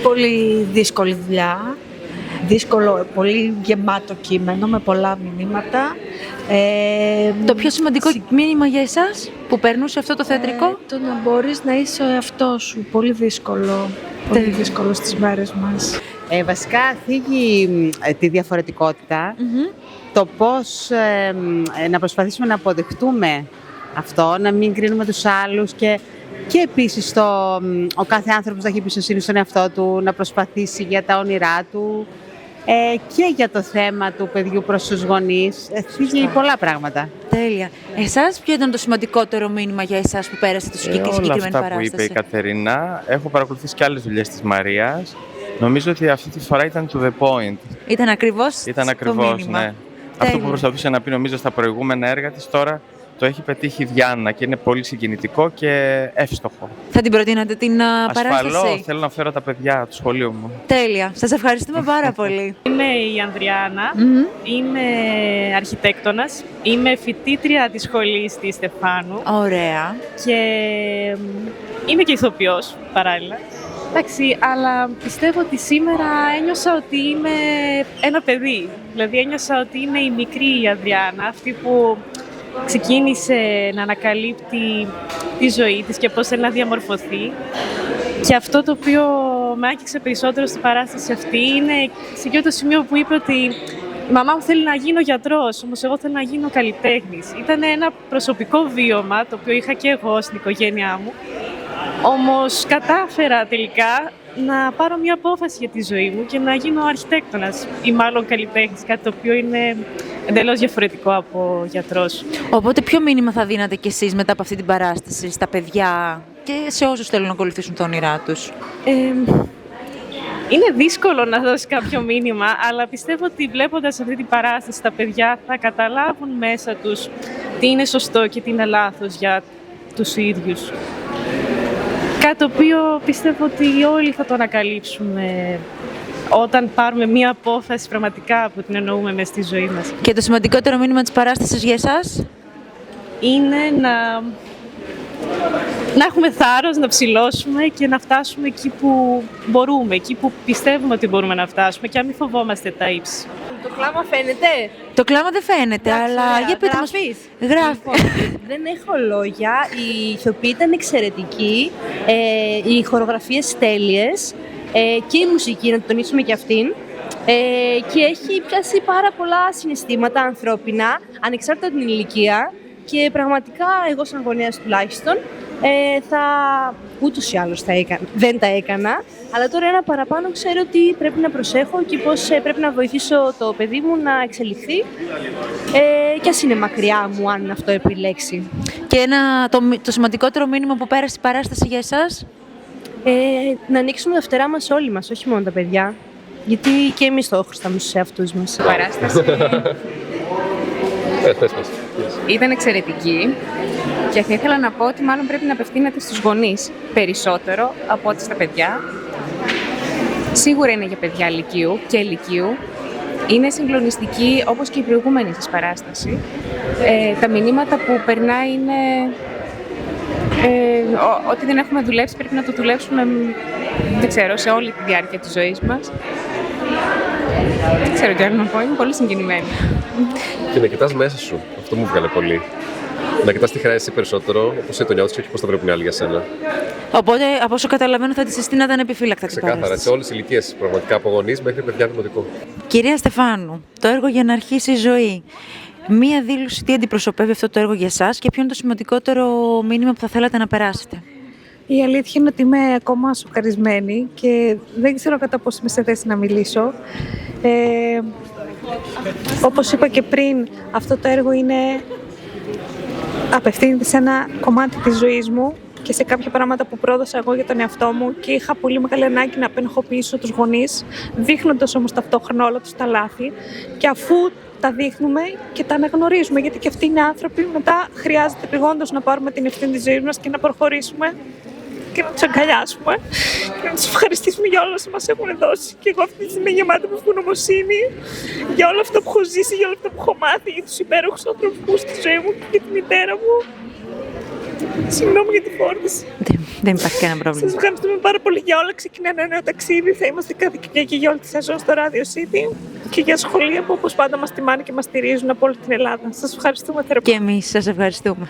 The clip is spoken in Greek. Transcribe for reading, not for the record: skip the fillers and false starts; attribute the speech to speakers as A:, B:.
A: Πολύ δύσκολη δουλειά. Δύσκολο, πολύ γεμάτο κείμενο με πολλά μηνύματα.
B: Το πιο σημαντικό μήνυμα για εσάς που περνούσε αυτό το θεατρικό?
A: Το να μπορείς να είσαι ο εαυτός σου. Πολύ δύσκολο. Πολύ δύσκολο στις μέρες μας.
C: Βασικά θίγει τη διαφορετικότητα, το πώς να προσπαθήσουμε να αποδεχτούμε αυτό, να μην κρίνουμε τους άλλους και επίσης ο κάθε άνθρωπος να έχει εμπιστοσύνη στον εαυτό του, να προσπαθήσει για τα όνειρά του και για το θέμα του παιδιού προς τους γονείς. Θίγει πολλά πράγματα.
B: Τέλεια. Εσάς, ποιο ήταν το σημαντικότερο μήνυμα για εσάς που πέρασε το συγκεκριμένη παράσταση?
D: Όλα αυτά που είπε η Κατερίνα. Έχω παρακολουθήσει και άλλες δουλειές της Μαρίας. Νομίζω ότι αυτή τη φορά ήταν to the point.
B: Ήταν ακριβώς το μήνυμα.
D: Ναι. Αυτό που προσπαθούσε να πει, νομίζω, στα προηγούμενα έργα της, τώρα το έχει πετύχει η Διάννα και είναι πολύ συγκινητικό και εύστοχο.
B: Θα την προτείνατε την παράσταση?
D: Ασφαλώς, θέλω να φέρω τα παιδιά του σχολείου μου.
B: Τέλεια. Σας ευχαριστούμε πάρα πολύ.
E: Είμαι η Ανδριάννα, είμαι αρχιτέκτονας, είμαι φοιτήτρια της σχολής της Στεφάνου.
B: Ωραία.
E: Και είμαι και ηθοποιός παράλληλα. Εντάξει, αλλά πιστεύω ότι σήμερα ένιωσα ότι είμαι ένα παιδί. Δηλαδή ένιωσα ότι είμαι η μικρή η Ανδριάννα, αυτή που ξεκίνησε να ανακαλύπτει τη ζωή της και πώς θέλει να διαμορφωθεί. Και αυτό το οποίο με άγγιξε περισσότερο στην παράσταση αυτή είναι σε εκείνο το σημείο που είπε ότι η μαμά μου θέλει να γίνω γιατρός, όμως εγώ θέλω να γίνω καλλιτέχνης. Ήταν ένα προσωπικό βίωμα, το οποίο είχα και εγώ στην οικογένειά μου. Όμως κατάφερα τελικά να πάρω μια απόφαση για τη ζωή μου και να γίνω αρχιτέκτονας ή μάλλον καλλιτέχνης, κάτι το οποίο είναι εντελώς διαφορετικό από γιατρός.
B: Οπότε ποιο μήνυμα θα δίνατε κι εσείς μετά από αυτή την παράσταση στα παιδιά και σε όσους θέλουν να ακολουθήσουν τα όνειρά τους?
E: Είναι δύσκολο να δώσει κάποιο μήνυμα, αλλά πιστεύω ότι βλέποντας αυτή την παράσταση τα παιδιά θα καταλάβουν μέσα τους τι είναι σωστό και τι είναι λάθος για τους ίδιους. Κάτι το οποίο πιστεύω ότι όλοι θα το ανακαλύψουμε όταν πάρουμε μία απόφαση πραγματικά που την εννοούμε μέσα στη ζωή μας.
B: Και το σημαντικότερο μήνυμα της παράστασης για εσάς?
E: Είναι να έχουμε θάρρος, να ψηλώσουμε και να φτάσουμε εκεί που μπορούμε, εκεί που πιστεύουμε ότι μπορούμε να φτάσουμε και να μην φοβόμαστε τα ύψη.
F: Το κλάμα φαίνεται?
B: Το κλάμα δεν φαίνεται, αλλά για πείτε μας. Γράφει.
F: Δεν έχω λόγια, οι ηθοποιοί ήταν εξαιρετικοί, οι χορογραφίες τέλειες και η μουσική, να το τονίσουμε και αυτήν. Και έχει πιάσει πάρα πολλά συναισθήματα ανθρώπινα, ανεξάρτητα από την ηλικία και πραγματικά εγώ σαν γονέας τουλάχιστον ούτως ή άλλως δεν τα έκανα, αλλά τώρα ένα παραπάνω ξέρω ότι πρέπει να προσέχω και πώς πρέπει να βοηθήσω το παιδί μου να εξελιχθεί και ας είναι μακριά μου αν αυτό επιλέξει.
B: Και το σημαντικότερο μήνυμα που πέρασε η παράσταση για εσάς?
F: Να ανοίξουμε τα φτερά μας όλοι μας, όχι μόνο τα παιδιά, γιατί και εμείς το χρωστάμε στους εαυτούς μας.
G: Η παράσταση ήταν εξαιρετική και θα ήθελα να πω ότι μάλλον πρέπει να απευθύνεται στους γονείς περισσότερο από ό,τι στα παιδιά. Σίγουρα είναι για παιδιά λυκείου και ηλικίου. Είναι συγκλονιστική όπως και η προηγούμενη σας παράσταση. Τα μηνύματα που περνάει είναι ότι δεν έχουμε δουλέψει πρέπει να το δουλέψουμε, δεν ξέρω, σε όλη τη διάρκεια της ζωής μας. Δεν ξέρω τι άλλο να πω, είμαι πολύ συγκινημένη.
H: Και να κοιτάς μέσα σου, αυτό μου βγάλε πολύ. Να κοιτάς τι χρειάζεσαι περισσότερο, όπως το νιώθεις και όχι πώς τα βλέπουν οι άλλοι για σένα.
B: Οπότε, από όσο καταλαβαίνω, θα τη συστήνατε ανεπιφύλακτα.
H: Ξεκάθαρα, σε όλες τις ηλικίες, πραγματικά από γονείς μέχρι παιδιά δημοτικό.
B: Κυρία Στεφάνου, το έργο για να αρχίσει η ζωή. Μία δήλωση, τι αντιπροσωπεύει αυτό το έργο για εσάς και ποιο είναι το σημαντικότερο μήνυμα που θα θέλατε να περάσετε?
A: Η αλήθεια είναι ότι είμαι ακόμα σοκαρισμένη και δεν ξέρω κατά πόσο είμαι σε θέση να μιλήσω. Όπως είπα και πριν, αυτό το έργο απευθύνεται σε ένα κομμάτι της ζωής μου και σε κάποια πράγματα που πρόδωσα εγώ για τον εαυτό μου και είχα πολύ μεγάλη ανάγκη να απενοχοποιήσω τους γονείς, δείχνοντας όμως ταυτόχρονα όλα τους τα λάθη. Και αφού τα δείχνουμε και τα αναγνωρίζουμε, γιατί και αυτοί είναι άνθρωποι, μετά χρειάζεται επειγόντως να πάρουμε την ευθύνη της ζωής μας και να προχωρήσουμε και να τους αγκαλιάσουμε και να τους ευχαριστήσουμε για όλα όσα μας έχουν δώσει. Και εγώ αυτή τη στιγμή γεμάτη με ευγνωμοσύνη για όλα αυτά που έχω ζήσει, για όλα αυτά που έχω μάθει, για τους υπέροχους άνθρωπους στη ζωή μου και για τη μητέρα μου. Συγγνώμη για τη φόρτιση.
B: Δεν υπάρχει κανένα
A: Σας
B: πρόβλημα.
A: ευχαριστούμε πάρα πολύ για όλα. Ξεκινάει ένα νέο ταξίδι. Θα είμαστε κάθε Κυριακή για όλη τη σεζόν στο Radio City και για σχολεία που όπως πάντα μας τιμάνε και μας στηρίζουν από όλη την Ελλάδα. Σας ευχαριστούμε θερμά.
B: Και εμείς σας ευχαριστούμε.